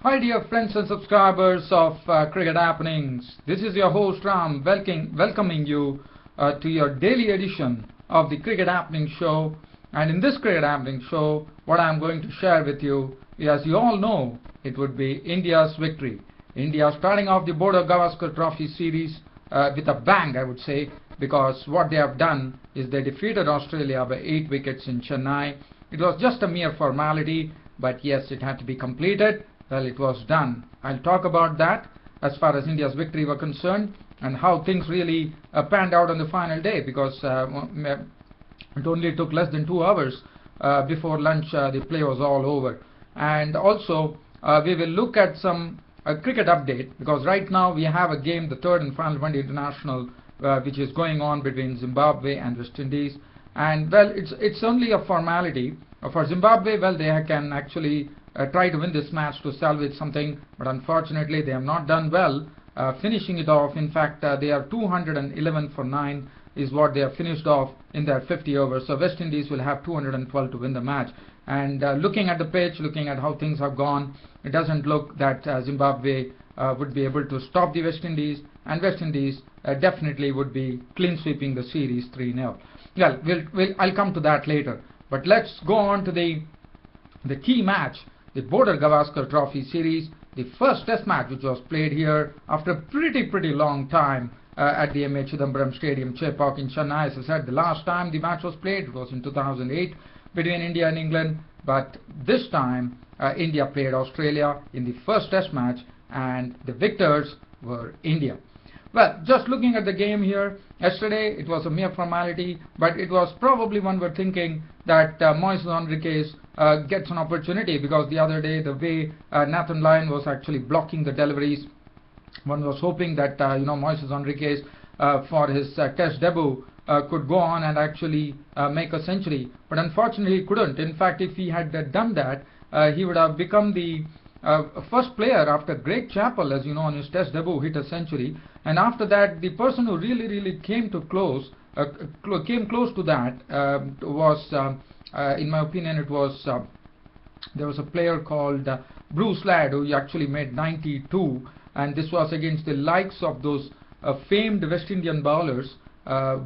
Hi dear friends and subscribers of Cricket Happenings. This is your host Ram welcoming you to your daily edition of the Cricket Happening show. And in this Cricket Happening show, what I'm going to share with you, as you all know, it would be India's victory. India starting off the Border Gavaskar Trophy series with a bang, I would say, because what they have done is they defeated Australia by 8 wickets in Chennai. It was just a mere formality, but yes, it had to be completed. Well, it was done. I'll talk about that as far as India's victory were concerned and how things really panned out on the final day, because it only took less than 2 hours before lunch the play was all over. And also we will look at some cricket update, because right now we have a game, the third and final One-Day International, which is going on between Zimbabwe and West Indies. And well, it's only a formality. For Zimbabwe, well, they can actually try to win this match to salvage something, but unfortunately they have not done well finishing it off. In fact, they are 211 for 9 is what they have finished off in their 50 overs. So West Indies will have 212 to win the match. And looking at the pitch, looking at how things have gone, it doesn't look that Zimbabwe would be able to stop the West Indies, and West Indies definitely would be clean sweeping the series 3-0. Well, I'll come to that later. But let's go on to the key match, the Border Gavaskar Trophy series, the first test match which was played here after a pretty long time at the M.A. Chidambaram Stadium, Chepauk in Chennai. As I said, the last time the match was played, it was in 2008 between India and England, but this time India played Australia in the first test match, and the victors were India. Well, just looking at the game here, yesterday it was a mere formality, but it was probably, one were thinking that Moises Henriques gets an opportunity, because the other day the way Nathan Lyon was actually blocking the deliveries, one was hoping that Moises Henriques for his test debut could go on and actually make a century, but unfortunately he couldn't. In fact, if he had done that, he would have become the first player after Greg Chappell, as you know, on his test debut hit a century. And after that, the person who really came close to that was, in my opinion, it was there was a player called Bruce Ladd, who actually made 92, and this was against the likes of those famed West Indian bowlers,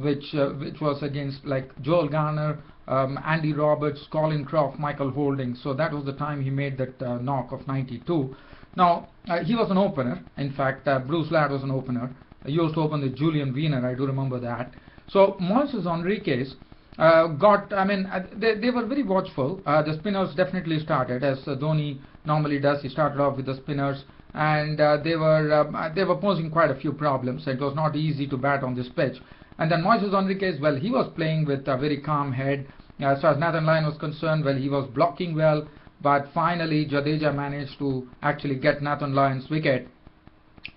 which was against like Joel Garner, Andy Roberts, Colin Croft, Michael Holding. So that was the time he made that knock of 92. Now he was an opener. In fact, Bruce Ladd was an opener. He used to open the Julian Wiener, I do remember that. So Moises Henriques they were very watchful. The spinners definitely started, as Dhoni normally does. He started off with the spinners, and they were posing quite a few problems. It was not easy to bat on this pitch. And then Moises Henriques, well, he was playing with a very calm head. As far as Nathan Lyon was concerned, well, he was blocking well, but finally Jadeja managed to actually get Nathan Lyon's wicket,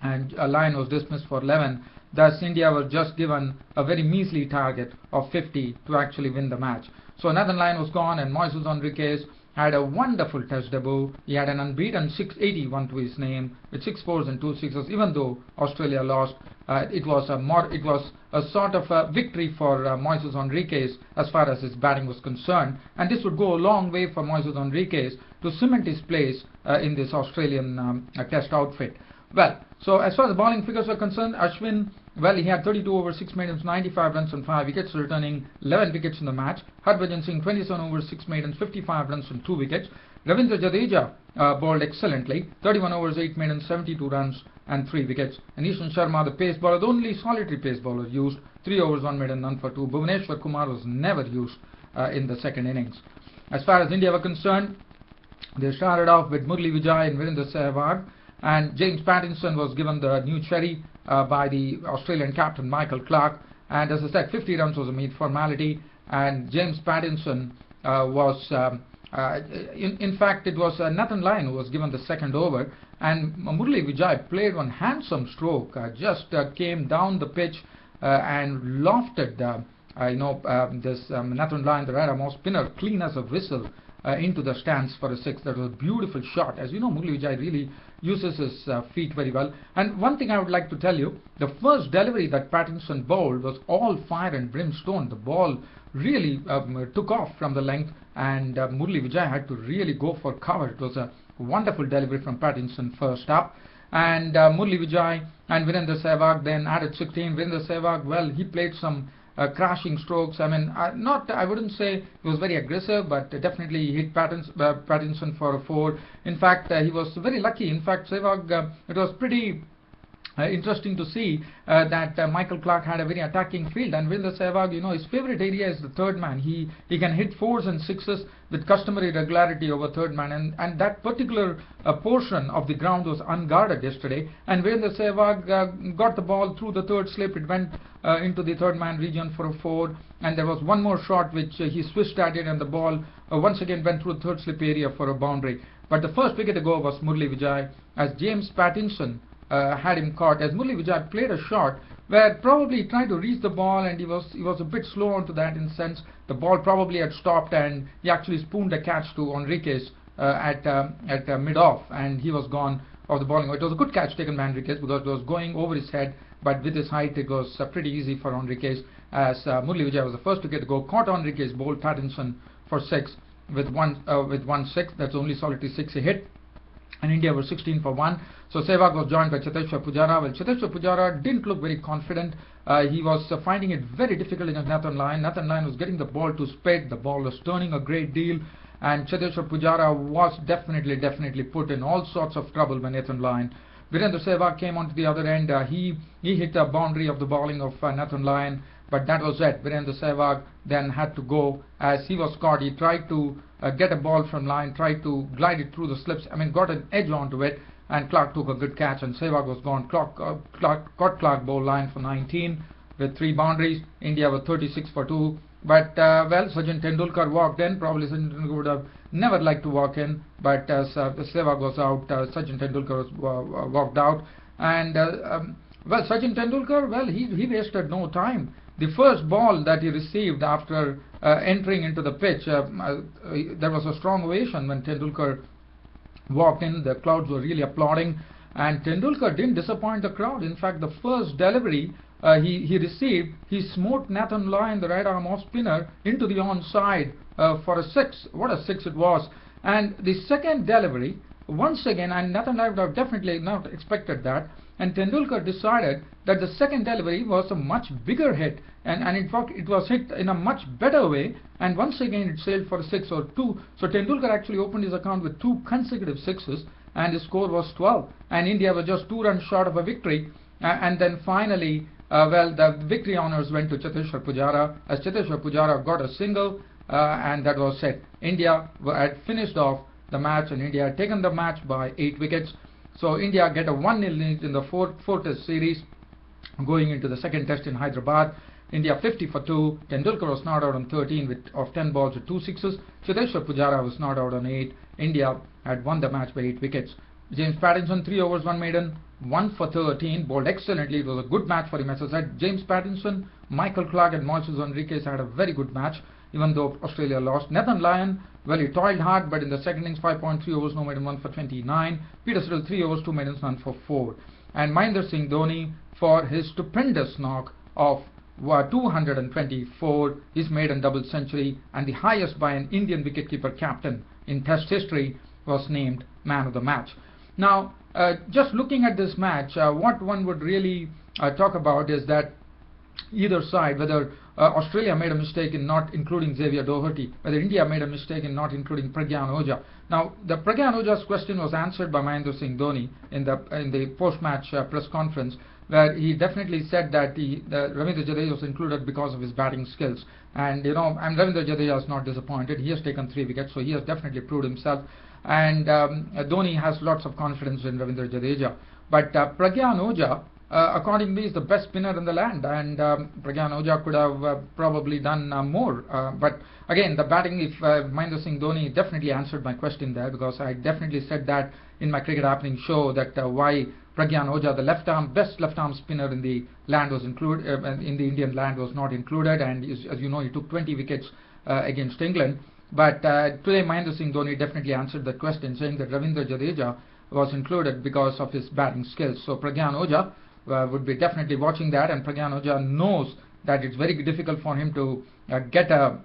and Lyon was dismissed for 11. Thus, India was just given a very measly target of 50 to actually win the match. So Nathan Lyon was gone, and Moises Henriques had a wonderful test debut. He had an unbeaten 681 to his name with 6 fours and 2 sixes. Even though Australia lost, it was a sort of a victory for Moises Henriques as far as his batting was concerned, and this would go a long way for Moises Henriques to cement his place in this Australian test outfit. Well, so as far as the bowling figures are concerned, Ashwin, well, he had 32 overs, 6 maidens, 95 runs and 5 wickets, returning 11 wickets in the match. Harbhajan Singh, 27 overs, 6 maidens, 55 runs and 2 wickets. Ravindra Jadeja bowled excellently, 31 overs, 8 maidens, 72 runs and 3 wickets. And Ishan Sharma, the pace bowler, the only solitary pace bowler used, 3 overs, 1 maiden, none for 2. Bhuvaneshwar Kumar was never used in the second innings. As far as India were concerned, they started off with Murli Vijay and Virendra Sehwag, and James Pattinson was given the new cherry by the Australian captain Michael Clarke. And as I said, 50 runs was a mere formality, and James Pattinson was in fact it was Nathan Lyon who was given the second over, and Murli Vijay played one handsome stroke, just came down the pitch and lofted this Nathan Lyon, the right arm off spinner, clean as a whistle. into the stands for a 6. That was a beautiful shot. As you know, Murali Vijay really uses his feet very well. And one thing I would like to tell you, the first delivery that Pattinson bowled was all fire and brimstone. The ball really took off from the length, and Murali Vijay had to really go for cover. It was a wonderful delivery from Pattinson first up. And Murali Vijay and Virendra Sehwag then added 16. Virendra Sehwag, well, he played some crashing strokes. I mean, I wouldn't say he was very aggressive, but definitely he hit Pattinson for a 4. In fact, he was very lucky. In fact, Sehwag, it was pretty interesting to see that Michael Clarke had a very attacking field, and Virendra Sehwag, you know, his favorite area is the third man. He can hit 4s and 6s with customary regularity over third man, and that particular portion of the ground was unguarded yesterday, and Virendra Sehwag got the ball through the third slip. It went into the third man region for a 4, and there was one more shot which he swished at it, and the ball once again went through the third slip area for a boundary. But the first wicket to go was Murali Vijay, as James Pattinson had him caught, as Murali Vijay played a shot where probably he tried to reach the ball, and he was a bit slow onto that. In sense, the ball probably had stopped, and he actually spooned a catch to Enriquez at mid-off, and he was gone off the bowling. It was a good catch taken by Enriquez because it was going over his head, but with his height it was pretty easy for Enriquez, as Murali Vijay was the first wicket to go. Caught Enriquez, bowled Pattinson for 6 with one 6. That's the only solitary 6 he hit, and India was 16 for 1. So Sehwag was joined by Cheteshwar Pujara. Well, Cheteshwar Pujara didn't look very confident. He was finding it very difficult against Nathan Lyon. Nathan Lyon was getting the ball to spade. The ball was turning a great deal, and Cheteshwar Pujara was definitely put in all sorts of trouble by Nathan Lyon. Virendra Sehwag came onto the other end. He hit a boundary of the bowling of Nathan Lyon, but that was it. Virendra Sehwag then had to go, as he was caught. He tried to get a ball from Lyon, tried to glide it through the slips. I mean, got an edge onto it, and Clarke took a good catch, and Sehwag was gone. Clarke bowled Lyon for 19 with 3 boundaries. India were 36 for 2. But well, Sachin Tendulkar walked in. Probably Sachin Tendulkar would have never liked to walk in, but as Sehwag was out, Sachin Tendulkar was walked out. And well, Sachin Tendulkar, well, he wasted no time. The first ball that he received after entering into the pitch, there was a strong ovation when Tendulkar walked in. The crowds were really applauding, and Tendulkar didn't disappoint the crowd. In fact, the first delivery he received, he smote Nathan Lyon, the right arm off spinner, into the onside for a 6. What a 6 it was! And the second delivery, once again, and Nathan Lyon would have definitely not expected that, and Tendulkar decided that the second delivery was a much bigger hit, and in fact it was hit in a much better way, and once again it sailed for a 6 or 2. So Tendulkar actually opened his account with 2 consecutive 6s, and his score was 12, and India was just 2 runs short of a victory. And then finally, well, the victory honours went to Cheteshwar Pujara, as Cheteshwar Pujara got a single, and that was it. India had finished off the match, and India had taken the match by 8 wickets. So India get a 1-0 lead in the four test series going into the second test in Hyderabad. India 50 for 2. Tendulkar was not out on 13 of 10 balls with 2 sixes. Cheteshwar Pujara was not out on 8. India had won the match by 8 wickets. James Pattinson, 3 overs, 1 maiden, 1 for 13, bowled excellently. It was a good match for him. As I said, James Pattinson, Michael Clarke and Moises Enriquez had a very good match, even though Australia lost. Nathan Lyon, well, he toiled hard, but in the second innings, 5.3 overs, no maiden, 1 for 29. Peter Siddle, 3 overs, 2 maidens, none for 4. And Mahendra Singh Dhoni, for his stupendous knock of 224, his maiden double century, and the highest by an Indian wicketkeeper captain in Test history, was named man of the match. Now, just looking at this match, what one would really talk about is that either side, whether Australia made a mistake in not including Xavier Doherty, whether India made a mistake in not including Pragyan Ojha. Now, the Pragyan Ojha's question was answered by Mahendra Singh Dhoni in the post-match press conference, where he definitely said that Ravindra Jadeja was included because of his batting skills. And you know, and Ravindra Jadeja is not disappointed. He has taken 3 wickets, so he has definitely proved himself. And Dhoni has lots of confidence in Ravindra Jadeja. But Pragyan Ojha, accordingly, is the best spinner in the land, and Pragyan Ojha could have probably done more. But again, the batting, if Mahendra Singh Dhoni definitely answered my question there, because I definitely said that in my Cricket Happening show, that why Pragyan Ojha, the best left-arm spinner in the land, was included in the Indian land, was not included. And as you know, he took 20 wickets against England. But today Mahendra Singh Dhoni definitely answered that question, saying that Ravindra Jadeja was included because of his batting skills. So Pragyan Oja would be definitely watching that, and Pragyan Oja knows that it's very difficult for him to get a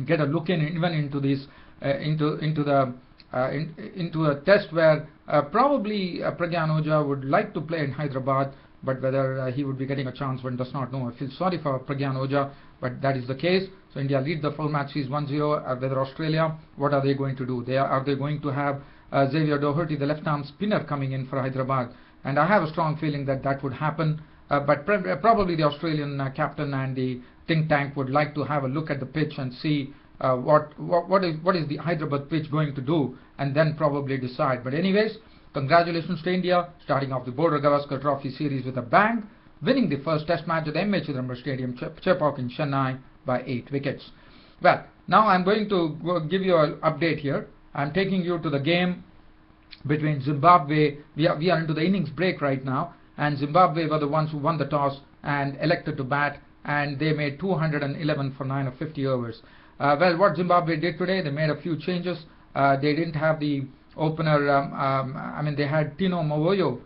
look in even into this into a test where probably Pragyan Oja would like to play in Hyderabad, but whether he would be getting a chance, one does not know. I feel sorry for Pragyan Oja, but that is the case. So India lead the full match series 1-0. Whether Australia, what are they going to do? Are they going to have Xavier Doherty, the left-arm spinner, coming in for Hyderabad? And I have a strong feeling that that would happen. But probably the Australian captain and the think tank would like to have a look at the pitch and see what is the Hyderabad pitch going to do, and then probably decide. But anyways, congratulations to India, starting off the Border Gavaskar Trophy series with a bang, winning the first Test match at M.A. Chidambaram Stadium, Chepauk in Chennai by 8 wickets. Well, now I'm going to give you an update here. I'm taking you to the game between Zimbabwe. We are into the innings break right now, and Zimbabwe were the ones who won the toss and elected to bat, and they made 211 for 9 of 50 overs. Well, what Zimbabwe did today, they made a few changes. They didn't have the opener. I mean, they had Tino Mowoyo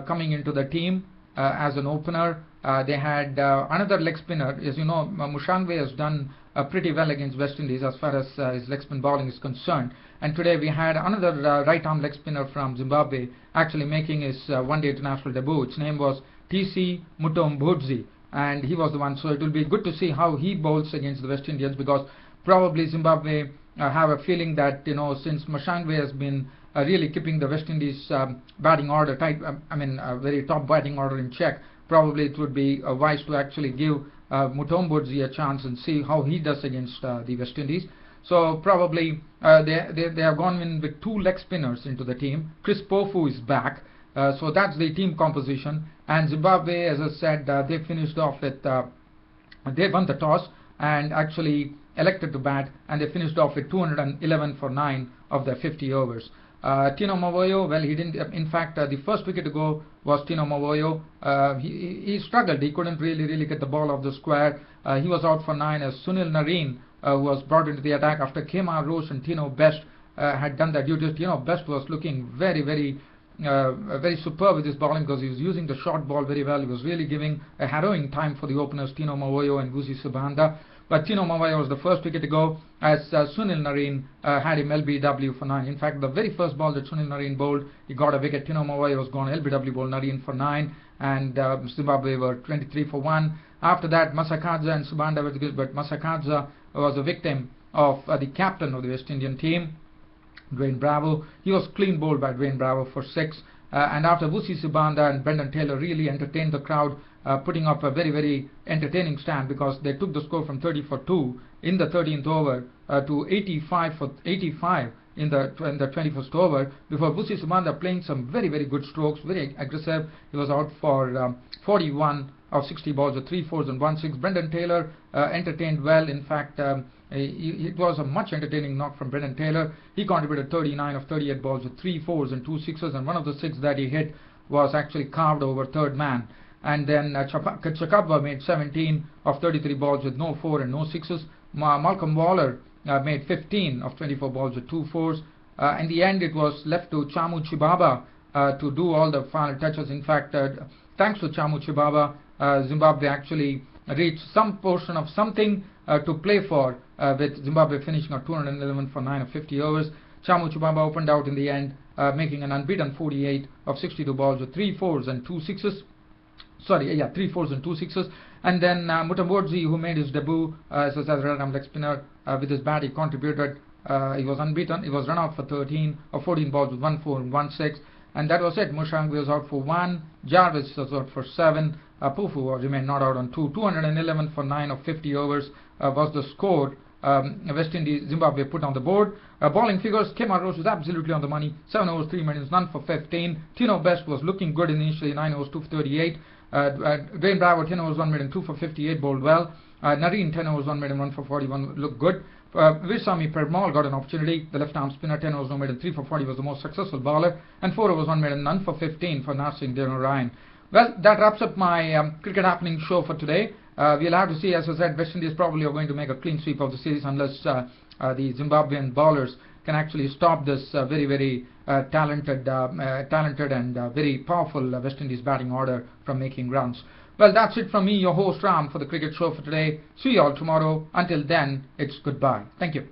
coming into the team as an opener. They had another leg spinner. As you know, Mushangwe has done pretty well against West Indies as far as his leg spin bowling is concerned. And today we had another right-arm leg spinner from Zimbabwe actually making his one-day international debut. Its name was TC Mutombodzi, and he was the one. So it will be good to see how he bowls against the West Indians, because probably Zimbabwe have a feeling that, you know, since Mushangwe has been really keeping the West Indies batting order tight, very top batting order in check, probably it would be wise to actually give Mutombodzi a chance and see how he does against the West Indies. So probably they have gone in with 2 leg spinners into the team. Chris Pofu is back, so that's the team composition. And Zimbabwe, as I said, they finished off with they won the toss and actually elected to bat, and they finished off with 211 for 9 of their 50 overs. Tino Mowoyo, well, he didn't. In fact, the first wicket to go was Tino Mowoyo. He struggled. He couldn't really get the ball off the square. He was out for 9 as Sunil Narine was brought into the attack after Kemar Roche and Tino Best had done their duties. Tino Best was looking very superb with his bowling, because he was using the short ball very well. He was really giving a harrowing time for the openers Tino Mowoyo and Vusi Subhanda. But Tino Mowoyo was the first wicket to go, as Sunil Narine had him LBW for 9. In fact, the very first ball that Sunil Narine bowled, he got a wicket. Tino Mowoyo was gone, LBW bowled Narine for 9, and Zimbabwe were 23 for 1. After that, Masakadza and Subhanda were good, but Masakadza was a victim of the captain of the West Indian team, Dwayne Bravo. He was clean bowled by Dwayne Bravo for 6. And after Vusi Subhanda and Brendan Taylor really entertained the crowd, putting up a very entertaining stand, because they took the score from 30 for 2 in the 13th over to 85 for 85 in the 21st over, before Vusi Subhanda playing some very good strokes, very aggressive. He was out for 41 of 60 balls with 3 fours and 1 6. Brendan Taylor entertained well. In fact, it was a much entertaining knock from Brendan Taylor. He contributed 39 of 38 balls with 3 fours and 2 sixes, and one of the 6 that he hit was actually carved over third man. And then Chakabwa made 17 of 33 balls with no 4 and no 6s. Malcolm Waller made 15 of 24 balls with 2 fours. In the end, it was left to Chamu Chibaba to do all the final touches. In fact, thanks to Chamu Chibaba, Zimbabwe actually reached some portion of something to play for, with Zimbabwe finishing at 211 for 9 of 50 overs. Chamu Chibaba opened out in the end, making an unbeaten 48 of 62 balls with 3 fours and 2 sixes. 3 fours and 2 sixes. And then Mutombodzi, who made his debut as a right-arm leg spinner with his bat, he contributed. He was unbeaten. He was run out for 13 of 14 balls with 1 4 and 1 6. And that was it. Mushangwe was out for 1. Jarvis was out for 7. Pufu remained not out on 2. 211 for 9 of 50 overs was the score West Indies, Zimbabwe put on the board. Bowling figures, Kemar Roche was absolutely on the money. 7 overs, 3 minutes, none for 15. Tino Best was looking good initially, 9 overs, 2 for 38. Dwayne Bravo, 10 overs, 1 minute, 2 for 58, bowled well. Narine, 10 overs, 1 minute, 1 for 41, looked good. Visami Permal got an opportunity. The left-arm spinner, 10 overs, no minute, 3 for 40, was the most successful bowler. And 4 overs, 1 minute, none for 15 for Narsingh Ryan. Well, that wraps up my cricket happening show for today. We'll have to see, as I said, West Indies probably are going to make a clean sweep of the series unless the Zimbabwean bowlers can actually stop this very talented and very powerful West Indies batting order from making runs. Well, that's it from me, your host Ram, for the cricket show for today. See you all tomorrow. Until then, it's goodbye. Thank you.